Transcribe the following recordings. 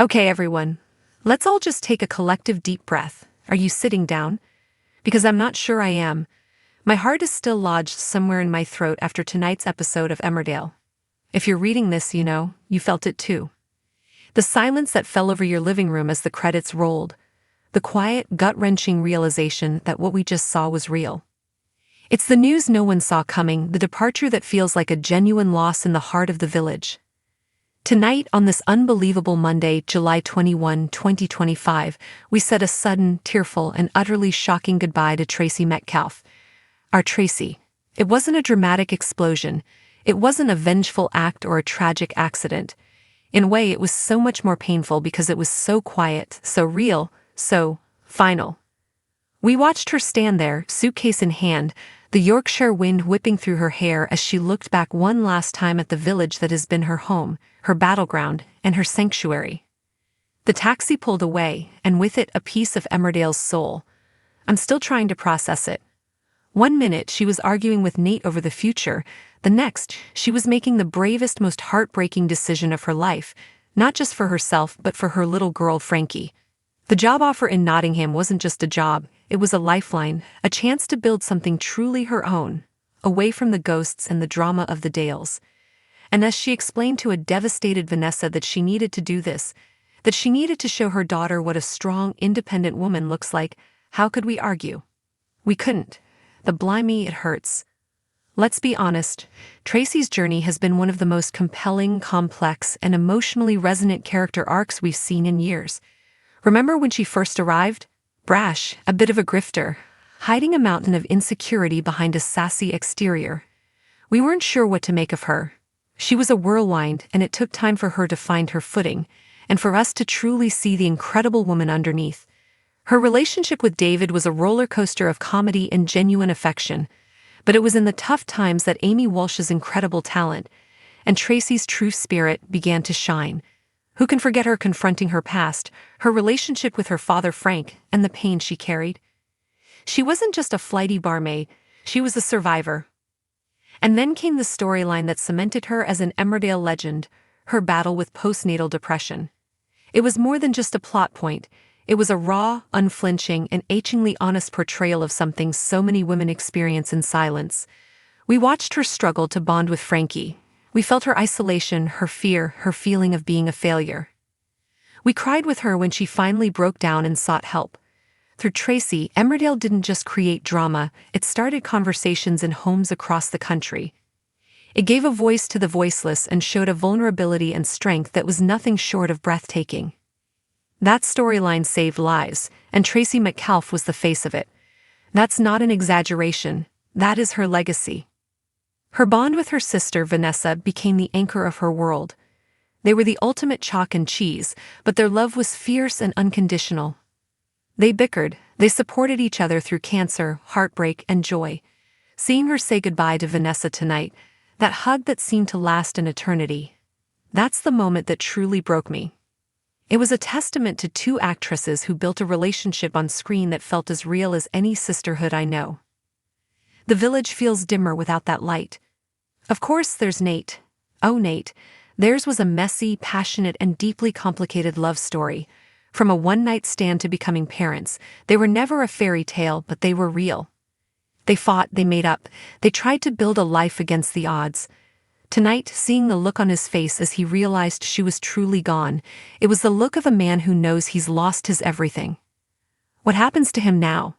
Okay, everyone. Let's all just take a collective deep breath. Are you sitting down? Because I'm not sure I am. My heart is still lodged somewhere in my throat after tonight's episode of Emmerdale. If you're reading this, you felt it too. The silence that fell over your living room as the credits rolled. The quiet, gut-wrenching realization that what we just saw was real. It's the news no one saw coming, the departure that feels like a genuine loss in the heart of the village. Tonight, on this unbelievable Monday, July 21, 2025, we said a sudden, tearful, and utterly shocking goodbye to Tracy Metcalfe. Our Tracy. It wasn't a dramatic explosion. It wasn't a vengeful act or a tragic accident. In a way, it was so much more painful because it was so quiet, so real, so final. We watched her stand there, suitcase in hand, the Yorkshire wind whipping through her hair as she looked back one last time at the village that has been her home, her battleground, and her sanctuary. The taxi pulled away, and with it a piece of Emmerdale's soul. I'm still trying to process it. One minute she was arguing with Nate over the future, the next she was making the bravest, most heartbreaking decision of her life, not just for herself but for her little girl Frankie. The job offer in Nottingham wasn't just a job, it was a lifeline, a chance to build something truly her own, away from the ghosts and the drama of the Dales. And as she explained to a devastated Vanessa that she needed to do this, that she needed to show her daughter what a strong, independent woman looks like, how could we argue? We couldn't. The blimey, it hurts. Let's be honest, Tracy's journey has been one of the most compelling, complex, and emotionally resonant character arcs we've seen in years. Remember when she first arrived? Brash, a bit of a grifter, hiding a mountain of insecurity behind a sassy exterior. We weren't sure what to make of her. She was a whirlwind, and it took time for her to find her footing, and for us to truly see the incredible woman underneath. Her relationship with David was a roller coaster of comedy and genuine affection, but it was in the tough times that Amy Walsh's incredible talent and Tracy's true spirit began to shine. Who can forget her confronting her past, her relationship with her father Frank, and the pain she carried? She wasn't just a flighty barmaid, she was a survivor. And then came the storyline that cemented her as an Emmerdale legend, her battle with postnatal depression. It was more than just a plot point. It was a raw, unflinching, and achingly honest portrayal of something so many women experience in silence. We watched her struggle to bond with Frankie. We felt her isolation, her fear, her feeling of being a failure. We cried with her when she finally broke down and sought help. Through Tracy, Emmerdale didn't just create drama, it started conversations in homes across the country. It gave a voice to the voiceless and showed a vulnerability and strength that was nothing short of breathtaking. That storyline saved lives, and Tracy Metcalfe was the face of it. That's not an exaggeration, that is her legacy. Her bond with her sister, Vanessa, became the anchor of her world. They were the ultimate chalk and cheese, but their love was fierce and unconditional. They bickered, they supported each other through cancer, heartbreak, and joy. Seeing her say goodbye to Vanessa tonight, that hug that seemed to last an eternity, that's the moment that truly broke me. It was a testament to two actresses who built a relationship on screen that felt as real as any sisterhood I know. The village feels dimmer without that light. Of course, there's Nate. Oh, Nate. Theirs was a messy, passionate, and deeply complicated love story. From a one-night stand to becoming parents, they were never a fairy tale, but they were real. They fought, they made up, they tried to build a life against the odds. Tonight, seeing the look on his face as he realized she was truly gone, it was the look of a man who knows he's lost his everything. What happens to him now?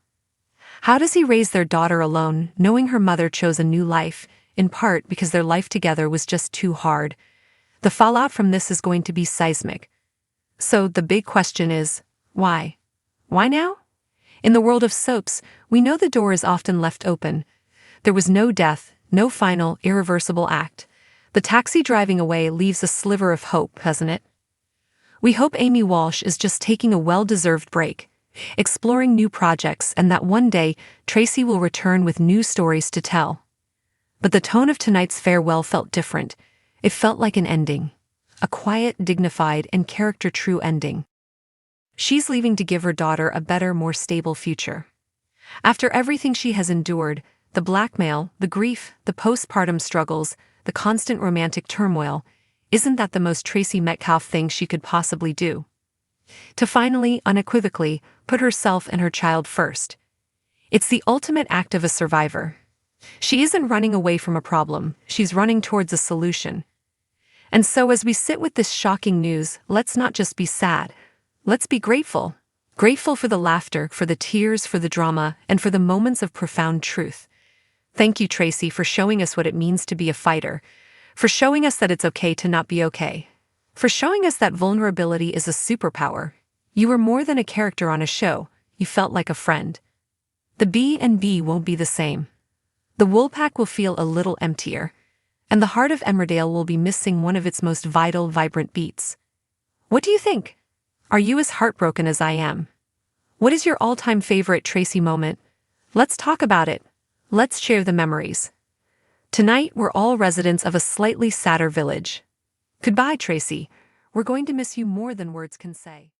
How does he raise their daughter alone, knowing her mother chose a new life, in part because their life together was just too hard? The fallout from this is going to be seismic. So the big question is, why? Why now? In the world of soaps, we know the door is often left open. There was no death, no final, irreversible act. The taxi driving away leaves a sliver of hope, doesn't it? We hope Amy Walsh is just taking a well-deserved break, exploring new projects, and that one day, Tracy will return with new stories to tell. But the tone of tonight's farewell felt different. It felt like an ending. A quiet, dignified, and character-true ending. She's leaving to give her daughter a better, more stable future. After everything she has endured, the blackmail, the grief, the postpartum struggles, the constant romantic turmoil, isn't that the most Tracy Metcalfe thing she could possibly do? To finally, unequivocally, put herself and her child first. It's the ultimate act of a survivor. She isn't running away from a problem, she's running towards a solution. And so as we sit with this shocking news, let's not just be sad. Let's be grateful. Grateful for the laughter, for the tears, for the drama, and for the moments of profound truth. Thank you, Tracy, for showing us what it means to be a fighter, for showing us that it's okay to not be okay, for showing us that vulnerability is a superpower. You were more than a character on a show, you felt like a friend. The B&B won't be the same. The Woolpack will feel a little emptier, and the heart of Emmerdale will be missing one of its most vital, vibrant beats. What do you think? Are you as heartbroken as I am? What is your all-time favorite Tracy moment? Let's talk about it. Let's share the memories. Tonight, we're all residents of a slightly sadder village. Goodbye, Tracy. We're going to miss you more than words can say.